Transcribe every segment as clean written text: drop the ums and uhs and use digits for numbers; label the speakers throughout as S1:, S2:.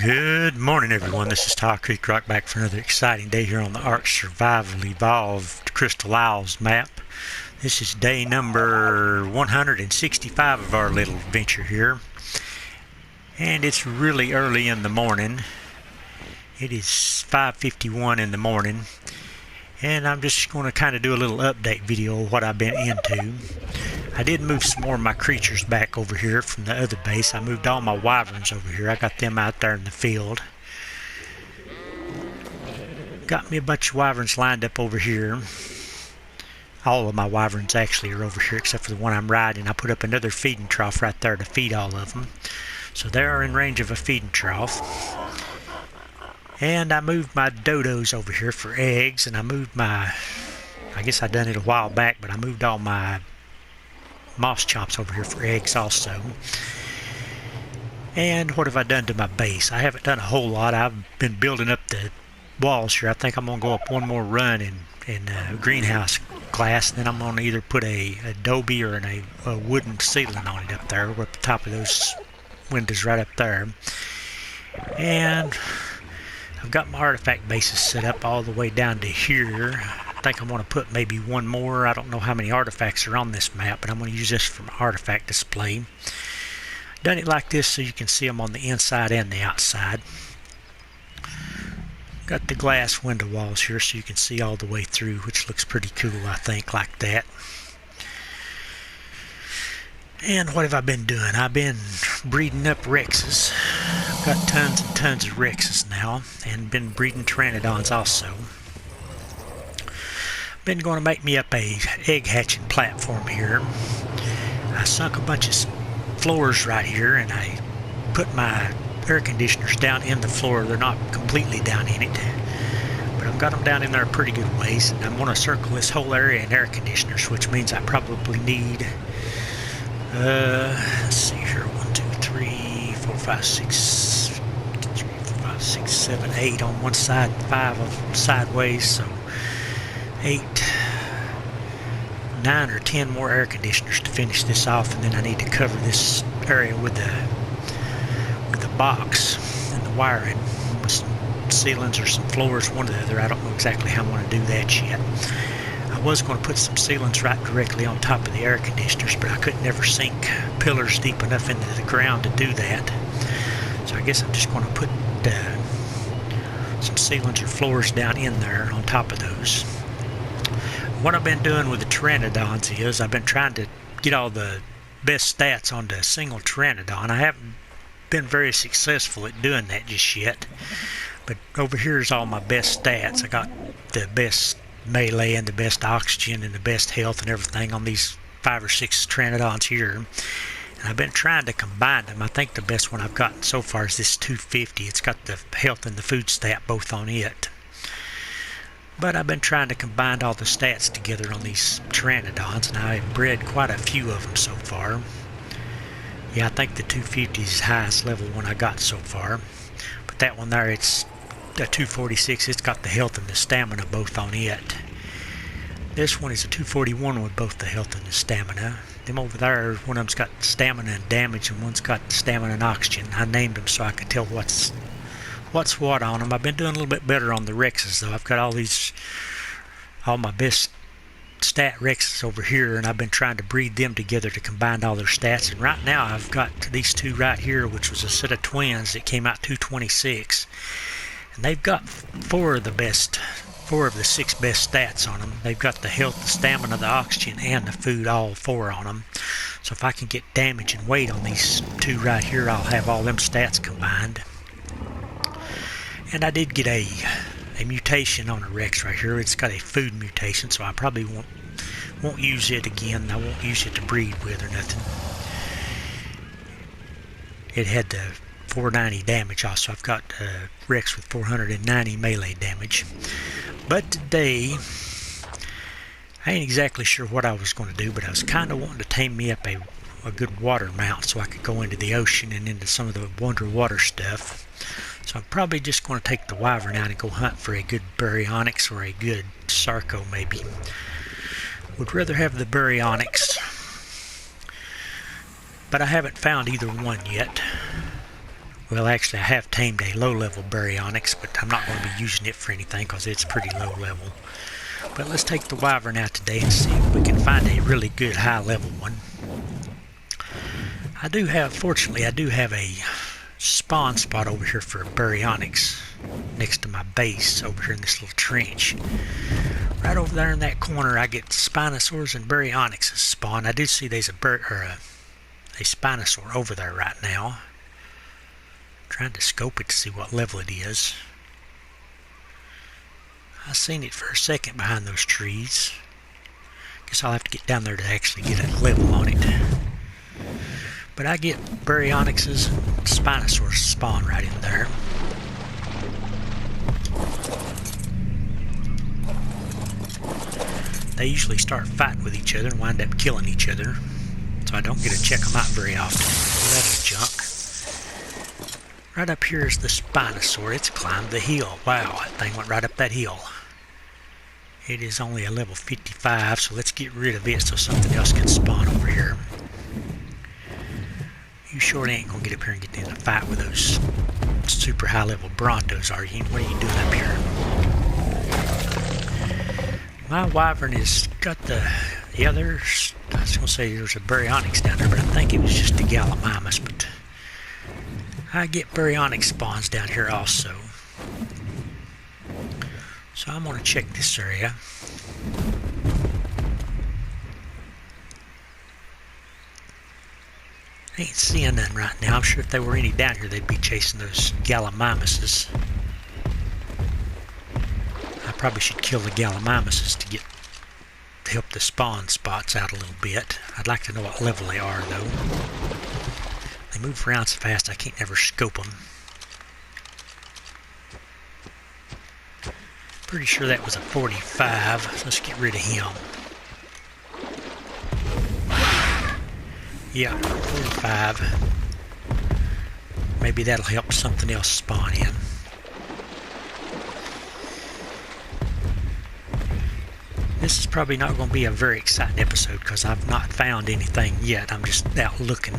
S1: Good morning, everyone. This is Ty Creek Rock back for another exciting day here on the ARK Survival Evolved Crystal Isles map. This is day number 165 of our little venture here. And it's really early in the morning. It is 5:51 in the morning. And I'm just going to kind of do a little update video of what I've been into. I did move some more of my creatures back over here from the other base. I moved all my wyverns over here. I got them out there in the field. Got me a bunch of wyverns lined up over here. All of my wyverns actually are over here except for the one I'm riding. I put up another feeding trough right there to feed all of them. So they are in range of a feeding trough. And I moved my dodos over here for eggs, and I moved my, I guess I done it a while back, but I moved all my moss chomps over here for eggs also. And what have I done to my base? I haven't done a whole lot. I've been building up the walls here. I think I'm going to go up one more run in greenhouse glass, and then I'm going to either put a adobe or a wooden ceiling on it up there, up the top of those windows right up there. And I've got my artifact bases set up all the way down to here. I think I'm going to put maybe one more. I don't know how many artifacts are on this map, but I'm going to use this for my artifact display. Done it like this so you can see them on the inside and the outside. Got the glass window walls here so you can see all the way through, which looks pretty cool, I think, like that. And what have I been doing? I've been breeding up Rexes. I've got tons and tons of Rexes now, and been breeding Pteranodons also. Been going to make me up a egg hatching platform here. I sunk a bunch of floors right here, and I put my air conditioners down in the floor. They're not completely down in it, but I've got them down in there a pretty good ways, and I'm going to circle this whole area in air conditioners, which means I probably need let's see here, 1, 2, 3, 4, 5, 6, 3, 4, 5, 6, 7, 8 on one side, 5 of sideways, so 8, 9 or 10 more air conditioners to finish this off, and then I need to cover this area with the box and the wiring with some ceilings or some floors, one or the other. I don't know exactly how I'm going to do that yet. I was going to put some ceilings right directly on top of the air conditioners, but I could never sink pillars deep enough into the ground to do that. So I guess I'm just going to put some ceilings or floors down in there on top of those. What I've been doing with the Pteranodons is I've been trying to get all the best stats onto a single Pteranodon. I haven't been very successful at doing that just yet, but over here is all my best stats. I got the best melee and the best oxygen and the best health and everything on these 5 or 6 Pteranodons here, and I've been trying to combine them. I think the best one I've gotten so far is this 250. It's got the health and the food stat both on it, but I've been trying to combine all the stats together on these Pteranodons, and I've bred quite a few of them so far. Yeah, I think the 250 is the highest level one I got so far, but that one there, it's a 246. It's got the health and the stamina both on it. This one is a 241 with both the health and the stamina. Them over there, one of them's got stamina and damage, and one's got stamina and oxygen. I named them so I could tell what's what on them. I've been doing a little bit better on the Rexes though. I've got all my best stat Rexes over here, and I've been trying to breed them together to combine all their stats. And right now I've got these two right here, which was a set of twins that came out 226. And they've got 4 of the 6 best stats on them. They've got the health, the stamina, the oxygen, and the food, all 4 on them. So if I can get damage and weight on these 2 right here, I'll have all them stats combined. And I did get a mutation on a Rex right here. It's got a food mutation, so I probably won't use it again. I won't use it to breed with or nothing. It had the 490 damage also. I've got Rex with 490 melee damage. But today, I ain't exactly sure what I was going to do, but I was kind of wanting to tame me up a good water mount so I could go into the ocean and into some of the underwater stuff. So I'm probably just going to take the wyvern out and go hunt for a good baryonyx or a good sarco maybe. Would rather have the baryonyx, but I haven't found either one yet. Well, actually, I have tamed a low-level baryonyx, but I'm not going to be using it for anything because it's pretty low level. But let's take the wyvern out today and see if we can find a really good high-level one. Fortunately, I do have a spawn spot over here for a baryonyx next to my base over here in this little trench. Right over there in that corner, I get Spinosaurs and baryonyxes spawn. I do see there's a Spinosaur over there right now. Trying to scope it to see what level it is. I seen it for a second behind those trees. Guess I'll have to get down there to actually get a level on it. But I get baryonyxes and Spinosaurs spawn right in there. They usually start fighting with each other and wind up killing each other. So I don't get to check them out very often. Well, that is junk. Right up here is the Spinosaur. It's climbed the hill. Wow, that thing went right up that hill. It is only a level 55, so let's get rid of it so something else can spawn over here. You sure ain't gonna get up here and get in a fight with those super high level Brontos, are you? What are you doing up here? My wyvern has got I was gonna say there's a baryonyx down there, but I think it was just the Gallimimus, but I get baryonyx spawns down here also. So I'm gonna check this area. I ain't seeing none right now. I'm sure if there were any down here, they'd be chasing those Gallimimuses. I probably should kill the Gallimimuses to help the spawn spots out a little bit. I'd like to know what level they are, though. They move around so fast I can't never scope them. Pretty sure that was a 45. So let's get rid of him. Yeah, 45. Maybe that'll help something else spawn in. This is probably not going to be a very exciting episode because I've not found anything yet. I'm just out looking.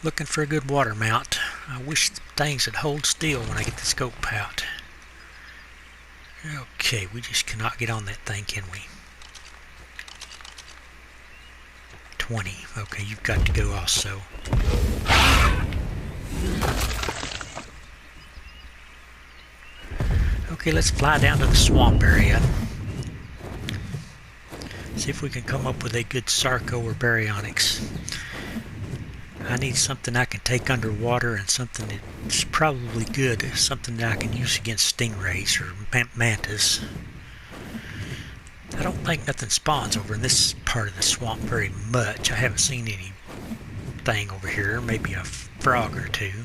S1: Looking for a good water mount. I wish things would hold still when I get the scope out. Okay, we just cannot get on that thing, can we? 20. Okay, you've got to go also. Okay, let's fly down to the swamp area. See if we can come up with a good Sarco or baryonyx. I need something I can take underwater and something that's probably good. Something that I can use against stingrays or mantas. I don't think nothing spawns over in this part of the swamp very much. I haven't seen anything over here. Maybe a frog or two.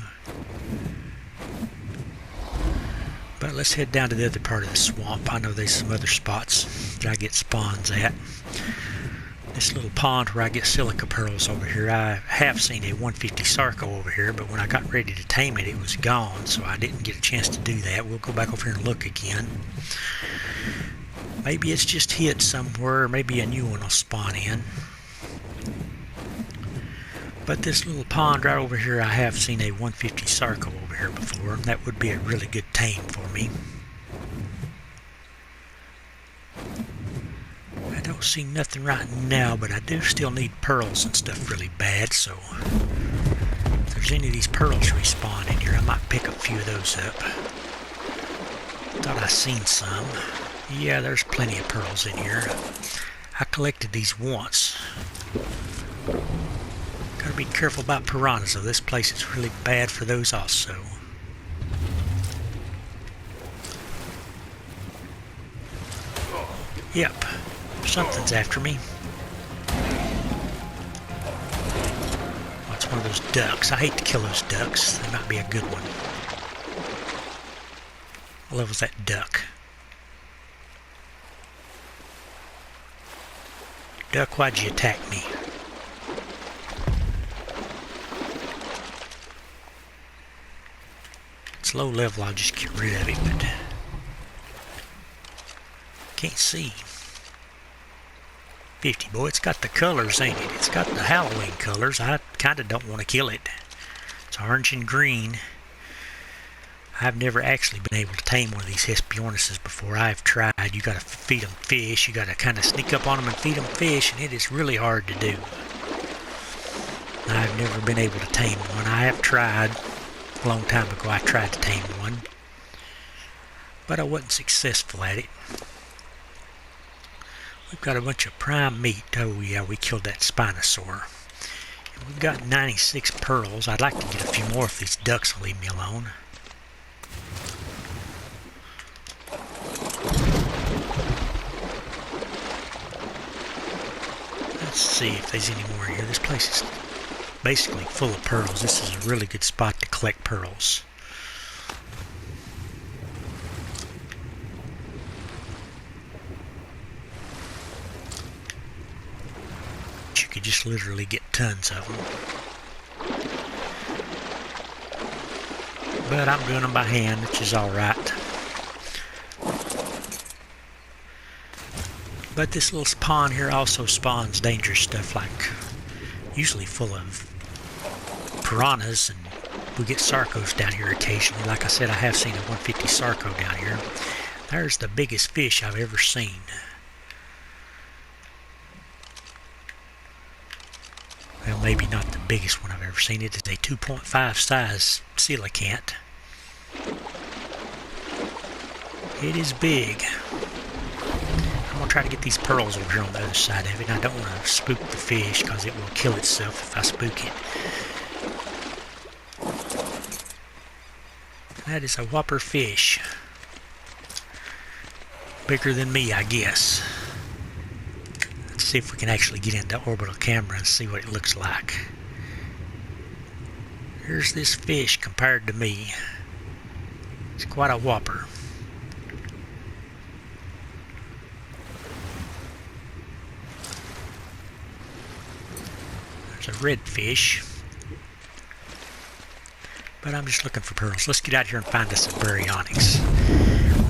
S1: But let's head down to the other part of the swamp. I know there's some other spots that I get spawns at. This little pond where I get silica pearls over here. I have seen a 150 Sarco over here, but when I got ready to tame it, it was gone, so I didn't get a chance to do that. We'll go back over here and look again. Maybe it's just hid somewhere, or maybe a new one will spawn in. But this little pond right over here, I have seen a 150 Sarco over here before. That would be a really good tame for me. I don't see nothing right now, but I do still need pearls and stuff really bad, so if there's any of these pearls respawn in here, I might pick a few of those up. Thought I seen some. Yeah, there's plenty of pearls in here. I collected these once. Gotta be careful about piranhas, though. This place is really bad for those also. Yep, something's after me. Oh, it's one of those ducks. I hate to kill those ducks. They might be a good one. What level's that duck? Duck, why'd you attack me? It's low level, I'll just get rid of it, but can't see. 50, boy, it's got the colors, ain't it? It's got the Halloween colors. I kinda don't want to kill it. It's orange and green. I've never actually been able to tame one of these Hesperornis before. I've tried. You got to feed them fish. You got to kind of sneak up on them and feed them fish, and it is really hard to do. I've never been able to tame one. I have tried. A long time ago I tried to tame one, but I wasn't successful at it. We've got a bunch of prime meat. Oh yeah, we killed that Spinosaur. And we've got 96 pearls. I'd like to get a few more if these ducks will leave me alone. Let's see if there's any more here. This place is basically full of pearls. This is a really good spot to collect pearls. You could just literally get tons of them. But I'm doing them by hand, which is alright. But this little pond here also spawns dangerous stuff, like usually full of piranhas, and we get sarcos down here occasionally. Like I said, I have seen a 150 sarco down here. There's the biggest fish I've ever seen. Well, maybe not the biggest one I've ever seen. It is a 2.5 size coelacanth. It is big. I'm going to try to get these pearls over here on the other side of it. I don't want to spook the fish because it will kill itself if I spook it. That is a whopper fish. Bigger than me, I guess. Let's see if we can actually get into orbital camera and see what it looks like. Here's this fish compared to me. It's quite a whopper. There's a redfish. But I'm just looking for pearls. Let's get out here and find us a baryonyx.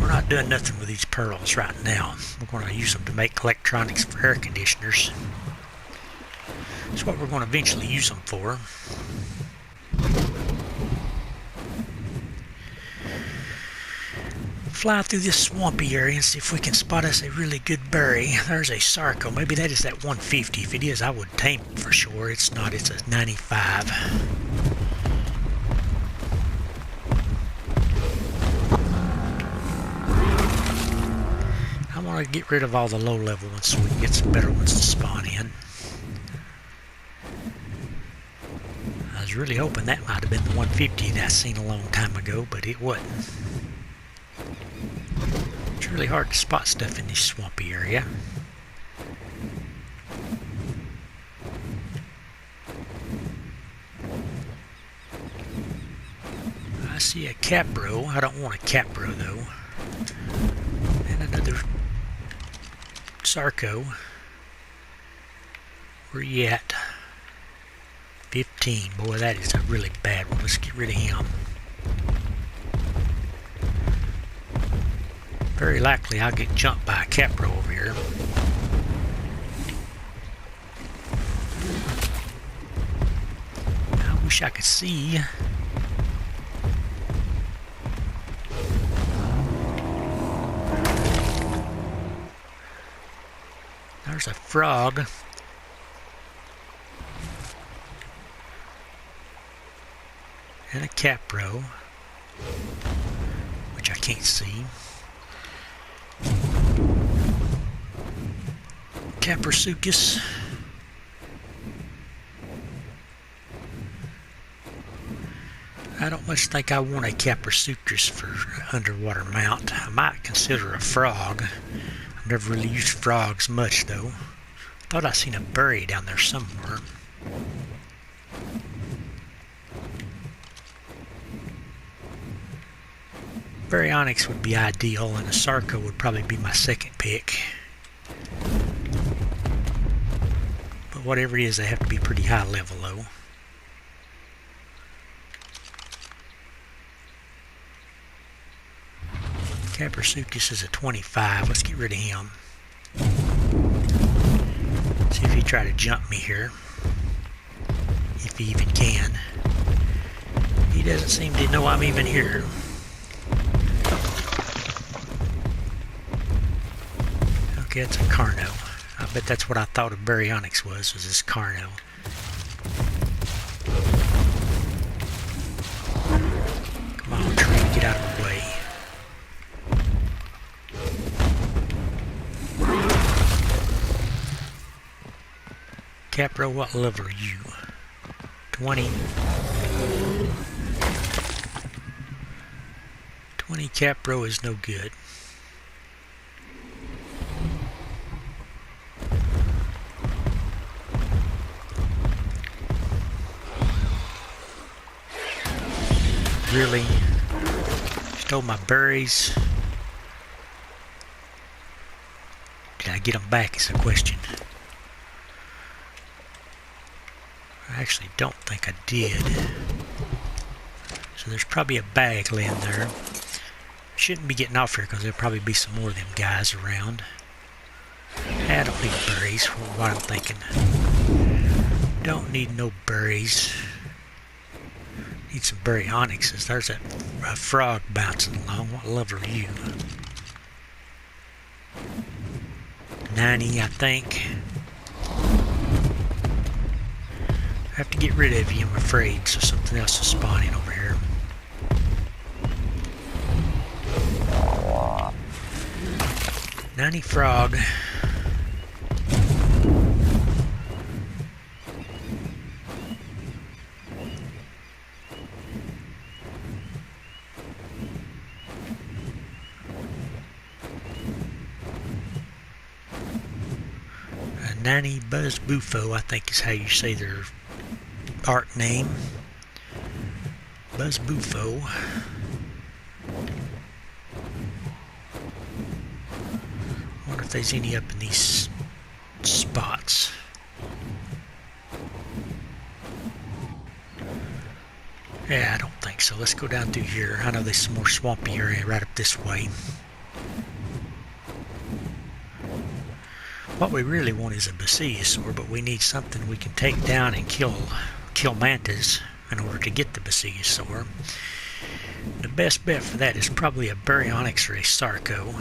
S1: We're not doing nothing with these pearls right now. We're going to use them to make electronics for air conditioners. That's what we're going to eventually use them for. Fly through this swampy area and see if we can spot us a really good berry. There's a sarco. Maybe that is that 150. If it is, I would tame it for sure. It's not. It's a 95. I want to get rid of all the low-level ones so we can get some better ones to spawn in. I was really hoping that might have been the 150 that I seen a long time ago, but it wasn't. It's really hard to spot stuff in this swampy area. I see a capro. I don't want a capro though. And another sarco. Where you at? 15. Boy, that is a really bad one. Let's get rid of him. Very likely I'll get jumped by a capro over here. I wish I could see. There's a frog. And a capro, which I can't see. Caprasuchus. I don't much think I want a Caprasuchus for underwater mount. I might consider a frog. I've never really used frogs much though. Thought I seen a berry down there somewhere. Baryonyx would be ideal, and a sarco would probably be my second pick. But whatever it is, they have to be pretty high level though. Caprasuchus is a 25. Let's get rid of him. See if he try to jump me here. If he even can. doesn't seem to know I'm even here. Okay, it's a Carno. I bet that's what I thought a baryonyx was this Carno. Come on, tree, get out of the way. Capro, what level are you? 20. 20 Capro is no good. Really? Stole my berries. Did I get them back is the question. I actually don't think I did. So there's probably a bag laying there. Shouldn't be getting off here because there'll probably be some more of them guys around. I don't need berries, what I'm thinking. Don't need no berries. Need some baryonyxes. There's that frog bouncing along. What level are you? 90, I think. I have to get rid of you, I'm afraid, so something else is spawning over here. Nanny frog. Nanny Buzz Bufo, I think is how you say their ARK name. Buzz Bufo. Wonder if there's any up in these spots. Yeah, I don't think so. Let's go down through here. I know there's some more swampy area right up this way. What we really want is a Basiliosaur, but we need something we can take down and kill mantas in order to get the Basiliosaur. The best bet for that is probably a baryonyx or a Sarco.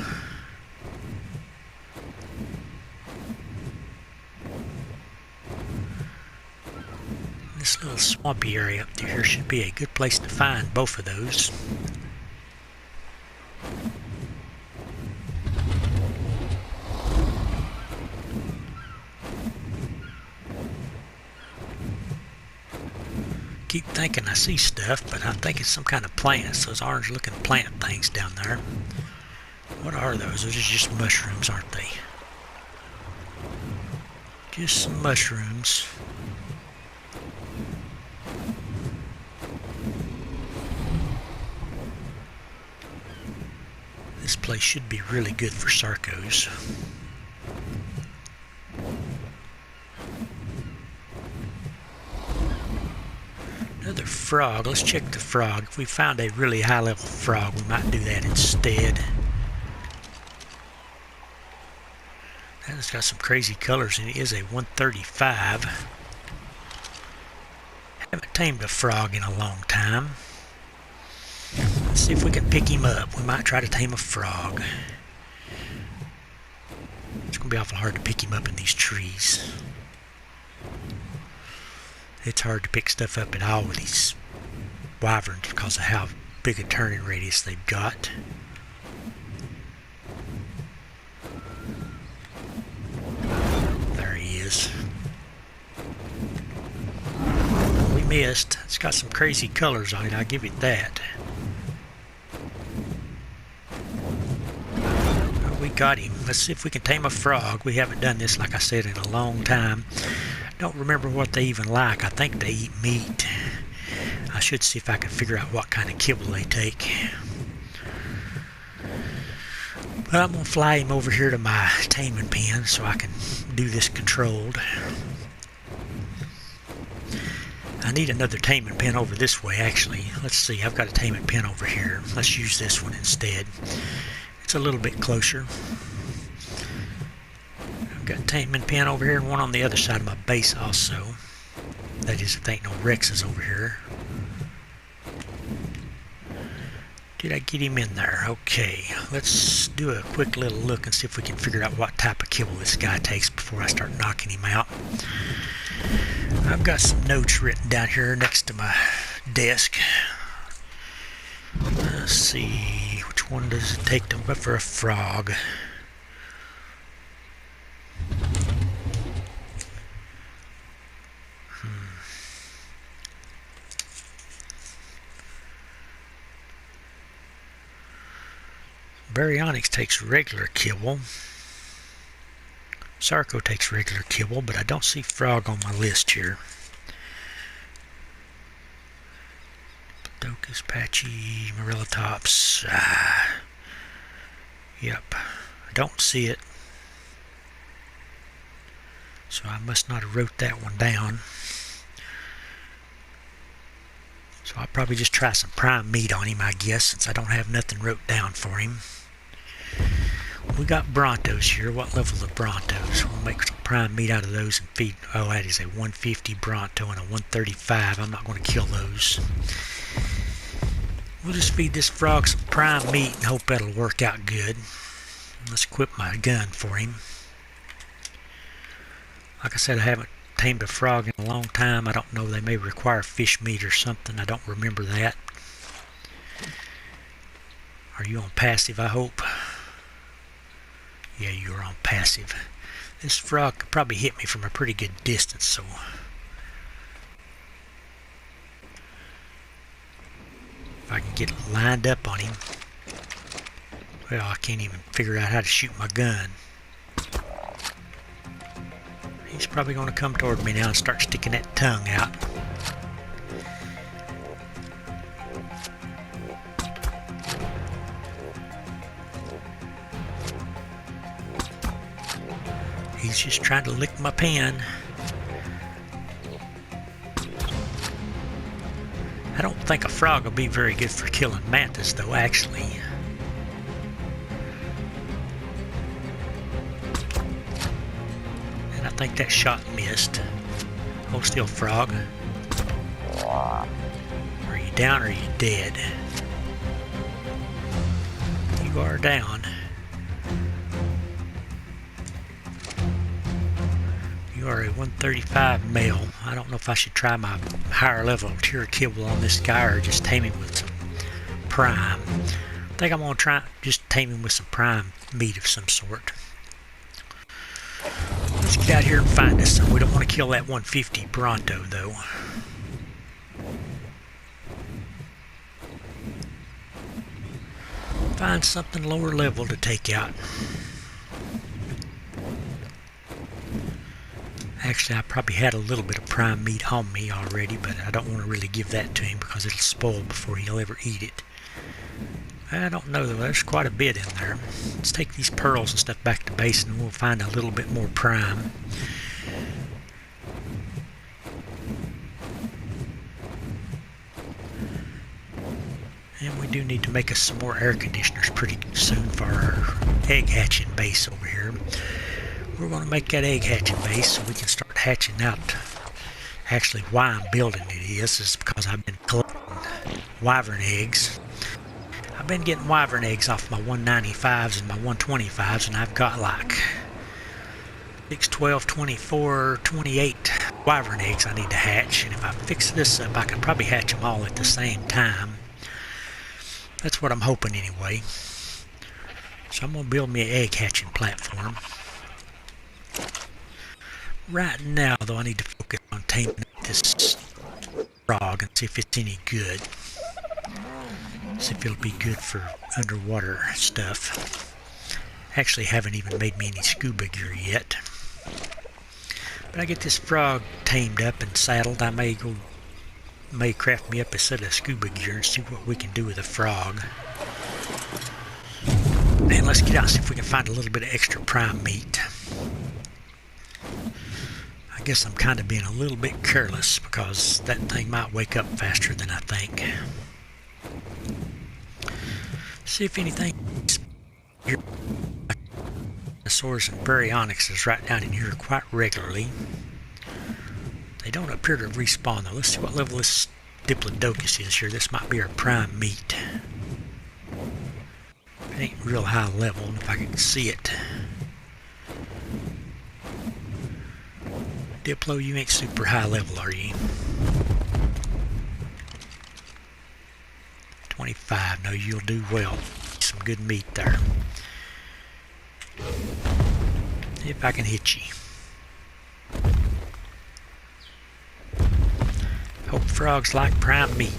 S1: This little swampy area up through here should be a good place to find both of those. Keep thinking I see stuff, but I think it's some kind of plants. Those orange looking plant things down there. What are those? Those are just mushrooms, aren't they? Just some mushrooms. This place should be really good for Sarcos. Another frog. Let's check the frog. If we found a really high level frog, we might do that instead. That's got some crazy colors, and it is a 135. Haven't tamed a frog in a long time. Let's see if we can pick him up. We might try to tame a frog. It's going to be awful hard to pick him up in these trees. It's hard to pick stuff up at all with these wyverns because of how big a turning radius they've got. There he is. We missed. It's got some crazy colors on it, I'll give it that. We got him. Let's see if we can tame a frog. We haven't done this, like I said, in a long time. Don't remember what they even like. I think they eat meat. I should see if I can figure out what kind of kibble they take. But I'm going to fly him over here to my taming pen so I can do this controlled. I need another taming pen over this way, actually. Let's see, I've got a taming pen over here. Let's use this one instead. It's a little bit closer. I've got a taming pen over here and one on the other side of my base also. That is, if there ain't no Rexes over here. Did I get him in there? Okay, let's do a quick little look and see if we can figure out what type of kibble this guy takes before I start knocking him out. I've got some notes written down here next to my desk. Let's see, which one does it take to for a frog? Baryonyx takes regular kibble. Sarco takes regular kibble, but I don't see frog on my list here. Docus, Patchy, Morellatops. Yep, I don't see it. So I must not have wrote that one down. So I'll probably just try some prime meat on him, I guess, since I don't have nothing wrote down for him. We got Brontos here. What level of Brontos? We'll make some prime meat out of those and feed. Oh, that is a 150 Bronto and a 135. I'm not going to kill those. We'll just feed this frog some prime meat and hope that'll work out good. Let's equip my gun for him. Like I said, I haven't tamed a frog in a long time. I don't know, they may require fish meat or something. I don't remember that. Are you on passive, I hope? Yeah, you're on passive. This frog could probably hit me from a pretty good distance, so if I can get lined up on him. Well, I can't even figure out how to shoot my gun. He's probably going to come toward me now and start sticking that tongue out. He's just trying to lick my pen. I don't think a frog will be very good for killing mantis, though, actually. And I think that shot missed. Hold still, frog. Are you down or are you dead? You are down. You are a 135 male. I don't know if I should try my higher level tier kibble on this guy or just tame him with some prime. I think I'm going to try just tame him with some prime meat of some sort. Let's get out here and find us some. We don't want to kill that 150 Bronto though. Find something lower level to take out. Actually, I probably had a little bit of prime meat on me already, but I don't want to really give that to him because it'll spoil before he'll ever eat it. I don't know though, there's quite a bit in there. Let's take these pearls and stuff back to base and we'll find a little bit more prime. And we do need to make us some more air conditioners pretty soon for our egg hatching base over here. We're going to make that egg hatching base so we can start hatching out. Actually, why I'm building it is because I've been collecting wyvern eggs. I've been getting wyvern eggs off my 195s and my 125s, and I've got like 6, 12, 24, 28 wyvern eggs I need to hatch. And if I fix this up, I can probably hatch them all at the same time. That's what I'm hoping anyway. So I'm going to build me an egg hatching platform. Right now, though, I need to focus on taming this frog and see if it's any good. See if it'll be good for underwater stuff. Actually, haven't even made me any scuba gear yet. But I get this frog tamed up and saddled. I may craft me up a set of scuba gear and see what we can do with a frog. And let's get out and see if we can find a little bit of extra prime meat. I guess I'm kind of being a little bit careless because that thing might wake up faster than I think. See if anything. Dinosaurs and baryonyxes right down in here quite regularly. They don't appear to respawn though. Let's see what level this diplodocus is here. This might be our prime meat. It ain't real high level, and if I can see it. Diplo, you ain't super high level, are you? 25. No, you'll do well. Some good meat there. See if I can hit you. Hope frogs like prime meat.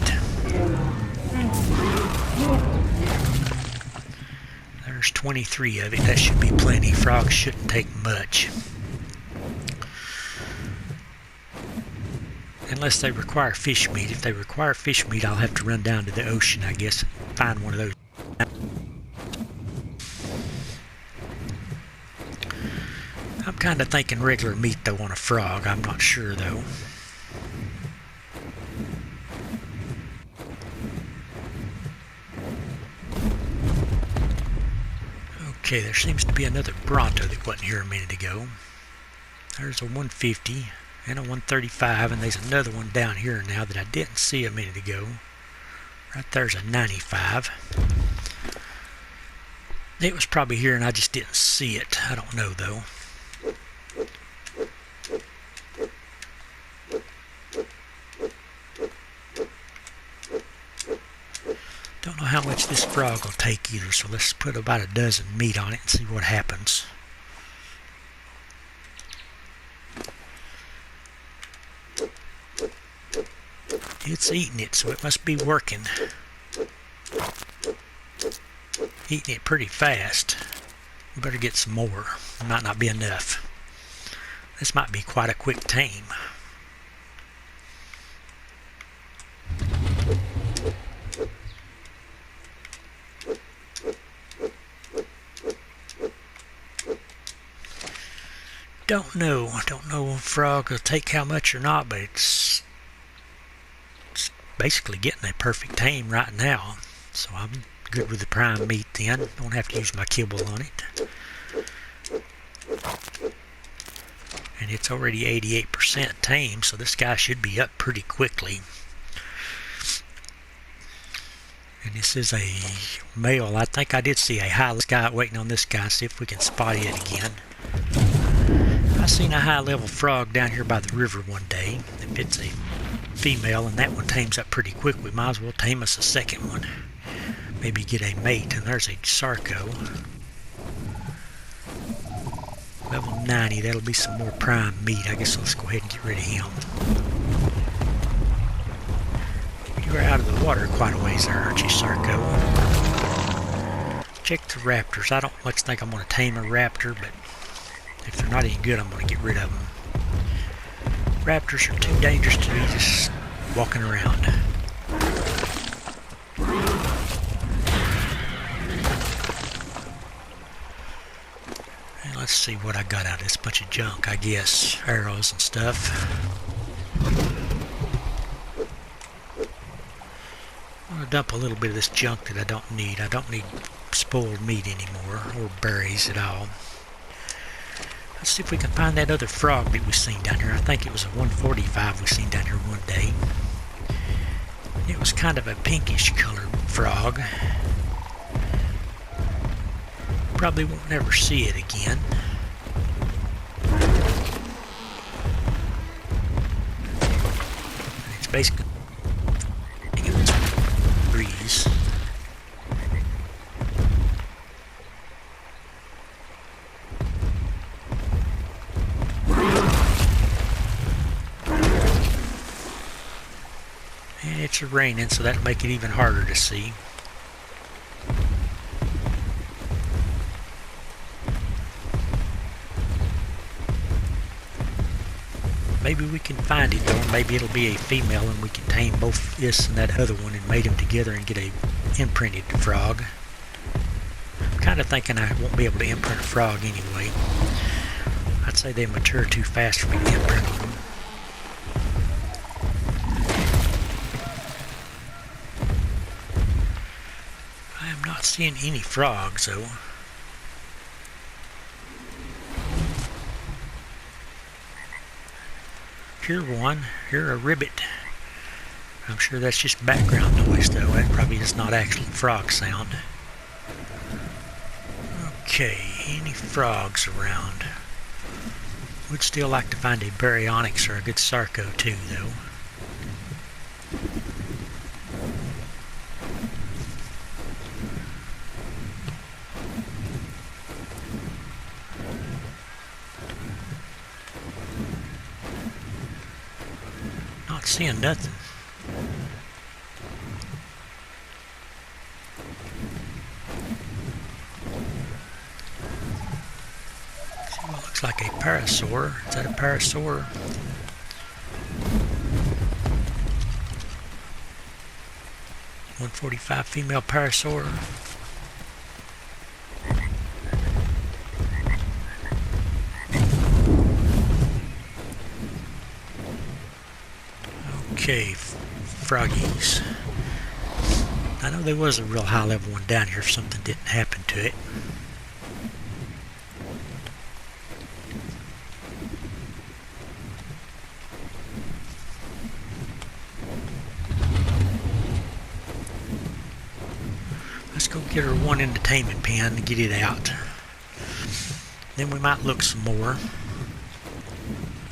S1: There's 23 of it. That should be plenty. Frogs shouldn't take much. Unless they require fish meat. If they require fish meat, I'll have to run down to the ocean, I guess, and find one of those. I'm kind of thinking regular meat, though, on a frog. I'm not sure, though. Okay, there seems to be another Bronto that wasn't here a minute ago. There's a 150 and a 135, and there's another one down here now that I didn't see a minute ago. Right there's a 95. It was probably here and I just didn't see it. I don't know, though. Don't know how much this frog will take either, so let's put about a dozen meat on it and see what happens. It's eating it, so it must be working. Eating it pretty fast. We better get some more. It might not be enough. This might be quite a quick tame. Don't know if frog will take how much or not, but it's basically getting a perfect tame right now. So I'm good with the prime meat then. Don't have to use my kibble on it. And it's already 88% tame, so this guy should be up pretty quickly. And this is a male. I think I did see a high guy waiting on this guy. See if we can spot it again. I seen a high level frog down here by the river one day. If it's a female and that one tames up pretty quick, we might as well tame us a second one. Maybe get a mate. And there's a Sarco. Level 90, that'll be some more prime meat. I guess let's go ahead and get rid of him. You were out of the water quite a ways there, aren't you, Sarco? Check the raptors. I don't much think I'm going to tame a raptor, but if they're not any good, I'm going to get rid of them. Raptors are too dangerous to be just walking around. And let's see what I got out of this bunch of junk, I guess. Arrows and stuff. I'm going to dump a little bit of this junk that I don't need. I don't need spoiled meat anymore, or berries at all. Let's see if we can find that other frog that we seen down here. I think it was a 145 we seen down here one day. It was kind of a pinkish colored frog. Probably won't never see it again. It's basically breeze. And it's raining, so that'll make it even harder to see. Maybe we can find it though. Maybe it'll be a female and we can tame both this and that other one and mate them together and get a imprinted frog. I'm kind of thinking I won't be able to imprint a frog anyway. I'd say they mature too fast for me to imprint on them. I am not seeing any frogs though. Here one, here a ribbit. I'm sure that's just background noise though. That probably is not actually frog sound. Okay, any frogs around? Would still like to find a baryonyx or a good sarco too, though. Not seeing nothing. Looks like a parasaur. Is that a parasaur? .145 female parasaur. Okay, froggies. I know there was a real high level one down here if something didn't happen to it. Let's go get her one entertainment pen and get it out. Then we might look some more.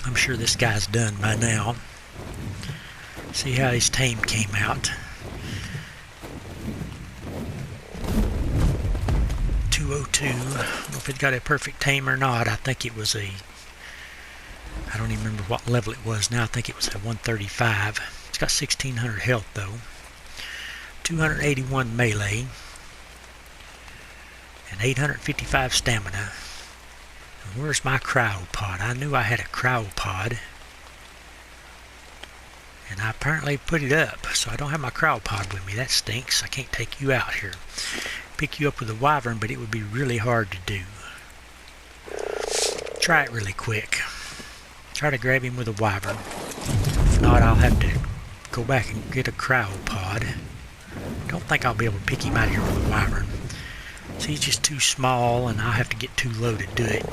S1: I'm sure this guy's done by now. See how his tame came out. 202. I don't know if it got a perfect tame or not. I think it was a... I don't even remember what level it was now. I think it was a 135. It's got 1600 health though. 281 melee. And 855 stamina. And where's my cryopod? I knew I had a cryopod. And I apparently put it up, so I don't have my cryopod with me. That stinks. I can't take you out here. Pick you up with a wyvern, but it would be really hard to do. Try it really quick. Try to grab him with a wyvern. If not, I'll have to go back and get a cryopod. Don't think I'll be able to pick him out of here with a wyvern. So he's just too small, and I'll have to get too low to do it.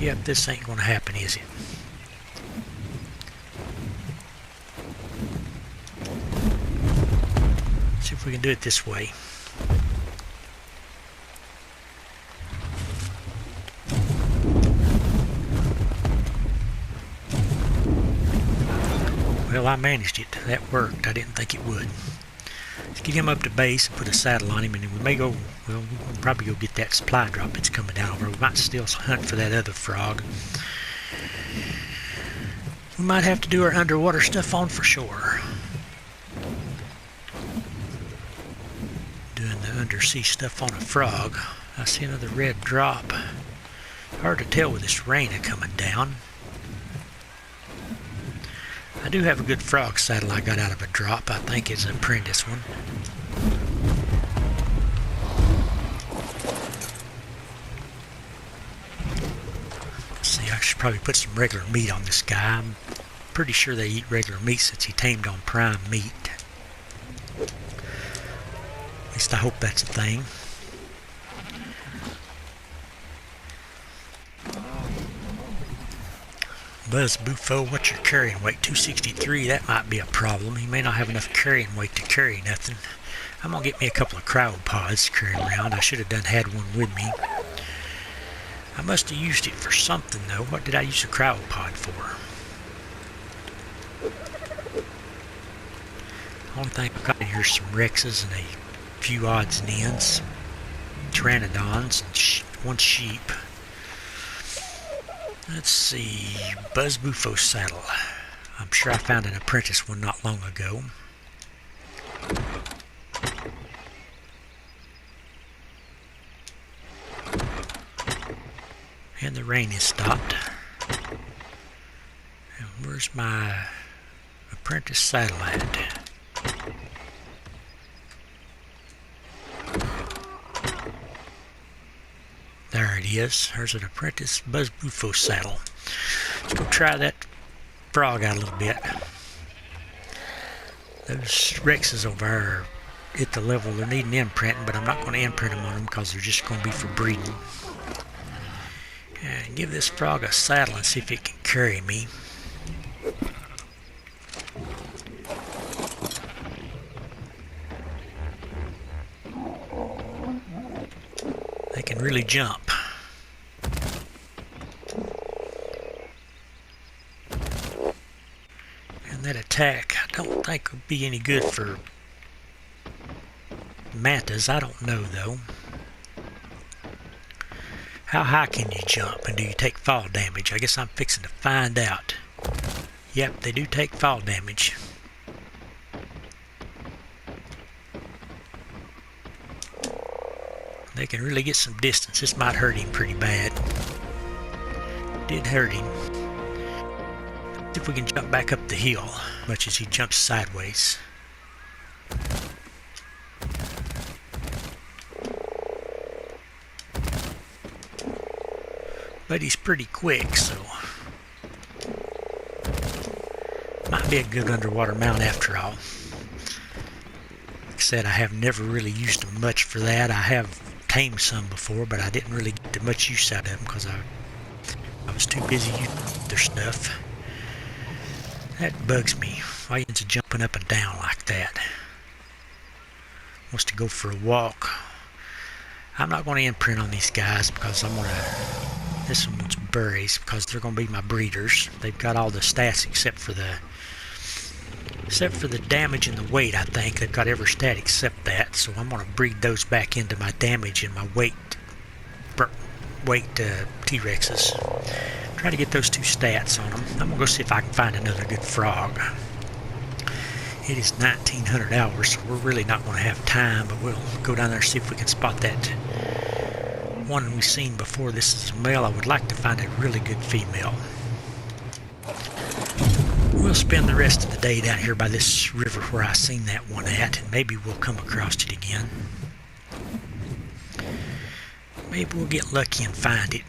S1: Yep, this ain't gonna happen, is it? See if we can do it this way. Well, I managed it. That worked. I didn't think it would. Let's get him up to base and put a saddle on him, and then we may go, well, we'll probably go get that supply drop that's coming down over. We might still hunt for that other frog. We might have to do our underwater stuff on for sure. Doing the undersea stuff on a frog. I see another red drop. Hard to tell with this rain coming down. I do have a good frog saddle I got out of a drop. I think it's an apprentice one. Let's see, I should probably put some regular meat on this guy. I'm pretty sure they eat regular meat since he tamed on prime meat. At least I hope that's a thing. Buzz Buffo, what's your carrying weight? 263, that might be a problem. He may not have enough carrying weight to carry nothing. I'm going to get me a couple of cryopods to carry around. I should have had one with me. I must have used it for something, though. What did I use a cryopod for? The only thing I've got in here is some Rexes and a few odds and ends. Pteranodons and one sheep. Let's see, Buzz Buffo saddle. I'm sure I found an apprentice one not long ago. And the rain has stopped. And where's my apprentice saddle at? There it is. There's an apprentice Buzz Buffo saddle. Let's go try that frog out a little bit. Those Rexes over there are at the level they're needing imprinting, but I'm not going to imprint them on them because they're just going to be for breeding. And give this frog a saddle and see if it can carry me. can really jump. And that attack, I don't think would be any good for mantas. I don't know though. How high can you jump, and do you take fall damage? I guess I'm fixing to find out. Yep, they do take fall damage. They can really get some distance. This might hurt him pretty bad. Did hurt him. See if we can jump back up the hill, much as he jumps sideways. But he's pretty quick, so might be a good underwater mount after all. Like I said, I have never really used them much for that. I have tamed some before, but I didn't really get much use out of them because I was too busy using their stuff. That bugs me. Why is it jumping up and down like that? Wants to go for a walk. I'm not going to imprint on these guys because I'm going to... This one's berries because they're going to be my breeders. They've got all the stats except for the damage and the weight. I think they've got every stat except that. So I'm going to breed those back into my damage and my weight T-Rexes. Try to get those two stats on them. I'm going to go see if I can find another good frog. It is 1900 hours, so we're really not going to have time, but we'll go down there and see if we can spot that one we've seen before. This is a male. I would like to find a really good female. We'll spend the rest of the day down here by this river where I seen that one at, and maybe we'll come across it again. Maybe we'll get lucky and find it.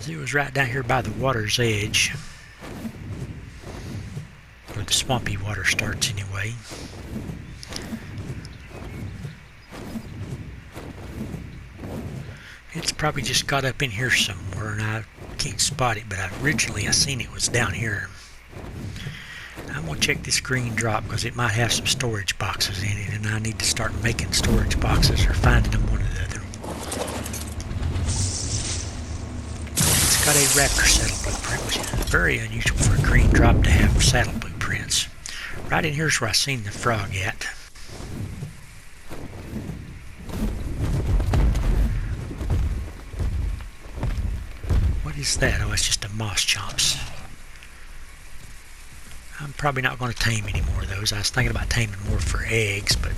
S1: It was right down here by the water's edge, where the swampy water starts anyway. It's probably just got up in here somewhere and I can't spot it, but originally I seen it was down here. I'm going to check this green drop because it might have some storage boxes in it, and I need to start making storage boxes or finding them one or the other. It's got a raptor saddle blueprint, which is very unusual for a green drop to have saddle blueprints. Right in here's where I seen the frog at. What is that? Oh, it's just a moss chomps. I'm probably not going to tame any more of those. I was thinking about taming more for eggs, but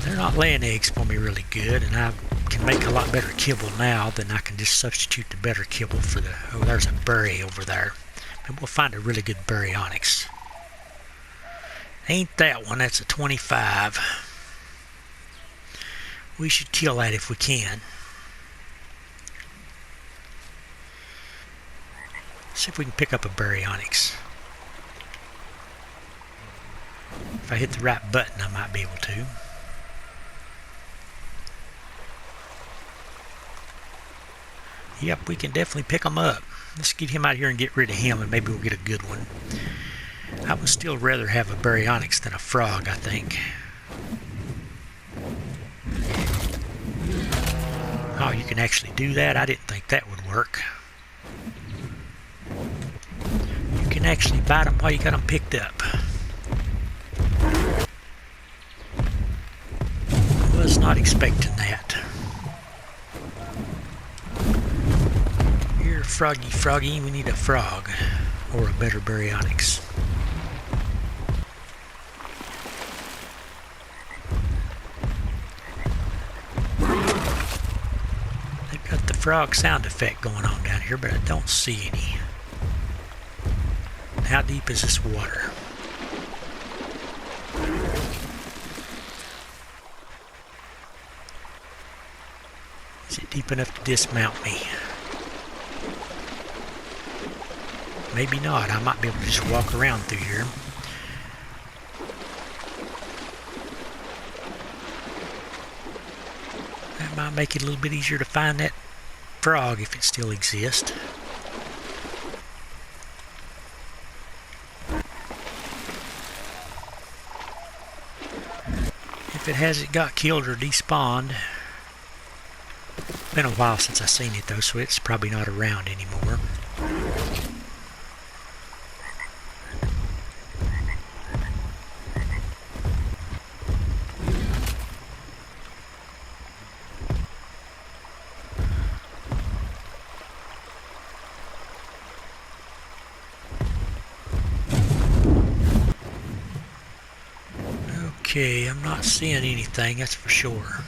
S1: they're not laying eggs for me really good, and I can make a lot better kibble now than I can just substitute the better kibble for the... Oh, there's a berry over there. And we'll find a really good baryonyx. Ain't that one. That's a 25. We should kill that if we can. See if we can pick up a baryonyx. If I hit the right button, I might be able to. Yep, we can definitely pick them up. Let's get him out here and get rid of him, and maybe we'll get a good one. I would still rather have a baryonyx than a frog, I think. Oh, you can actually do that? I didn't think that would work. You can actually bite them while you got them picked up. Was not expecting that. Here, froggy, we need a frog. Or a better baryonyx. They've got the frog sound effect going on down here, but I don't see any. How deep is this water? Is it deep enough to dismount me? Maybe not. I might be able to just walk around through here. That might make it a little bit easier to find that frog if it still exists. if it hasn't got killed or despawned. Been a while since I've seen it though, so it's probably not around anymore. Okay, I'm not seeing anything, that's for sure.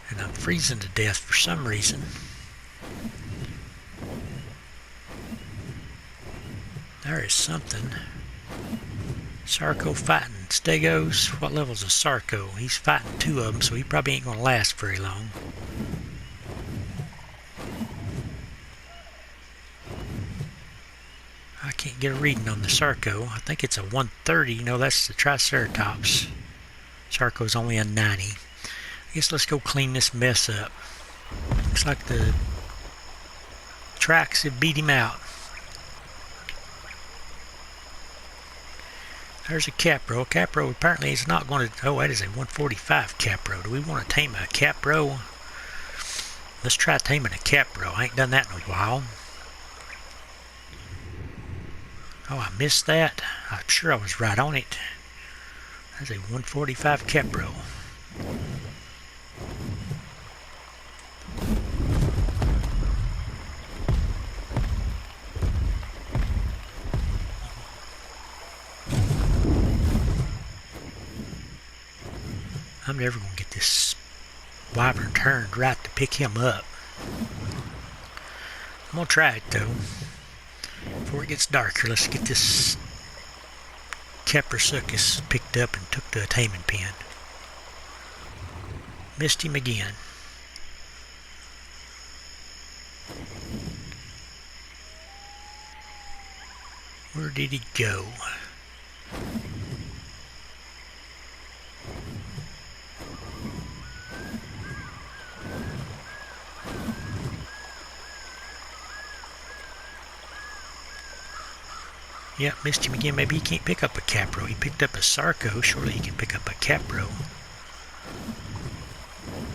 S1: And I'm freezing to death for some reason. There is something. Sarko fighting Stegos. What level's a Sarko? He's fighting two of them, so he probably ain't going to last very long. I can't get a reading on the Sarko. I think it's a 130. No, that's the Triceratops. Sarko's only a 90. I guess let's go clean this mess up. Looks like the tracks have beat him out. There's a Capro. Capro apparently is not going to... Oh, that is a 145 Capro. Do we want to tame a Capro? Let's try taming a Capro. I ain't done that in a while. Oh, I missed that. I'm sure I was right on it. That's a 145 Capro. I'm never going to get this wyvern turned right to pick him up. I'm going to try it though. Before it gets darker, let's get this Caprosuchus picked up and took to a taming pen. Missed him again. Where did he go? Yep, missed him again. Maybe he can't pick up a Capro. He picked up a Sarko. Surely he can pick up a Capro.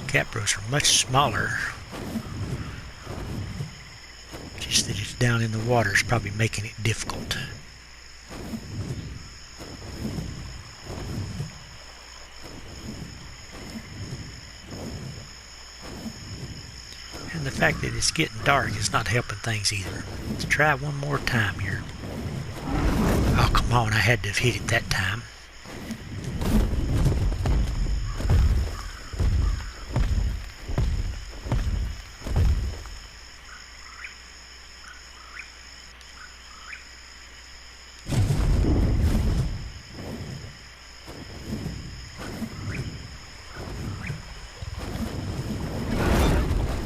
S1: Capros are much smaller. Just that it's down in the water is probably making it difficult. And the fact that it's getting dark is not helping things either. Let's try one more time here. Oh, come on, I had to have hit it that time.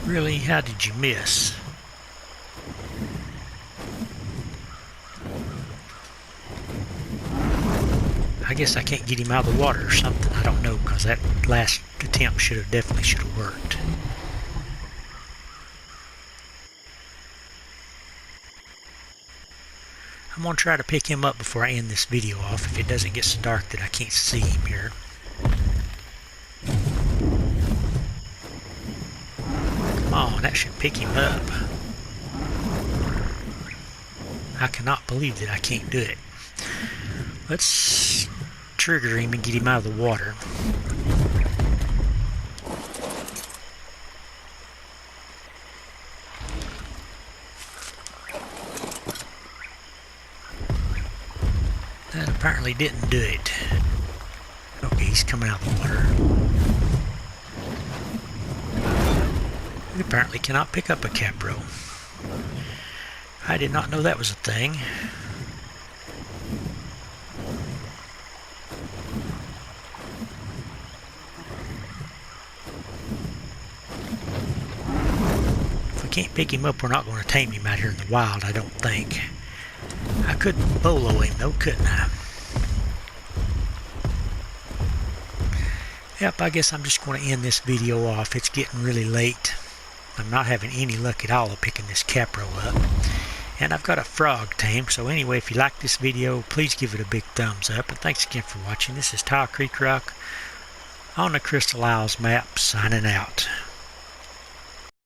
S1: Really? How did you miss? I guess I can't get him out of the water or something. I don't know, because that last attempt definitely should have worked. I'm going to try to pick him up before I end this video off, if it doesn't get so dark that I can't see him here. Come on, that should pick him up. I cannot believe that I can't do it. Let's trigger him and get him out of the water. That apparently didn't do it. Okay, he's coming out of the water. He apparently cannot pick up a Capro. I did not know that was a thing. Can't pick him up, we're not going to tame him out here in the wild, I don't think. I could bolo him though, couldn't I? Yep, I guess I'm just going to end this video off. It's getting really late. I'm not having any luck at all of picking this Capro up. And I've got a frog tame. So anyway, if you like this video, please give it a big thumbs up. And thanks again for watching. This is Tile Creek Rock on the Crystal Isles map, signing out.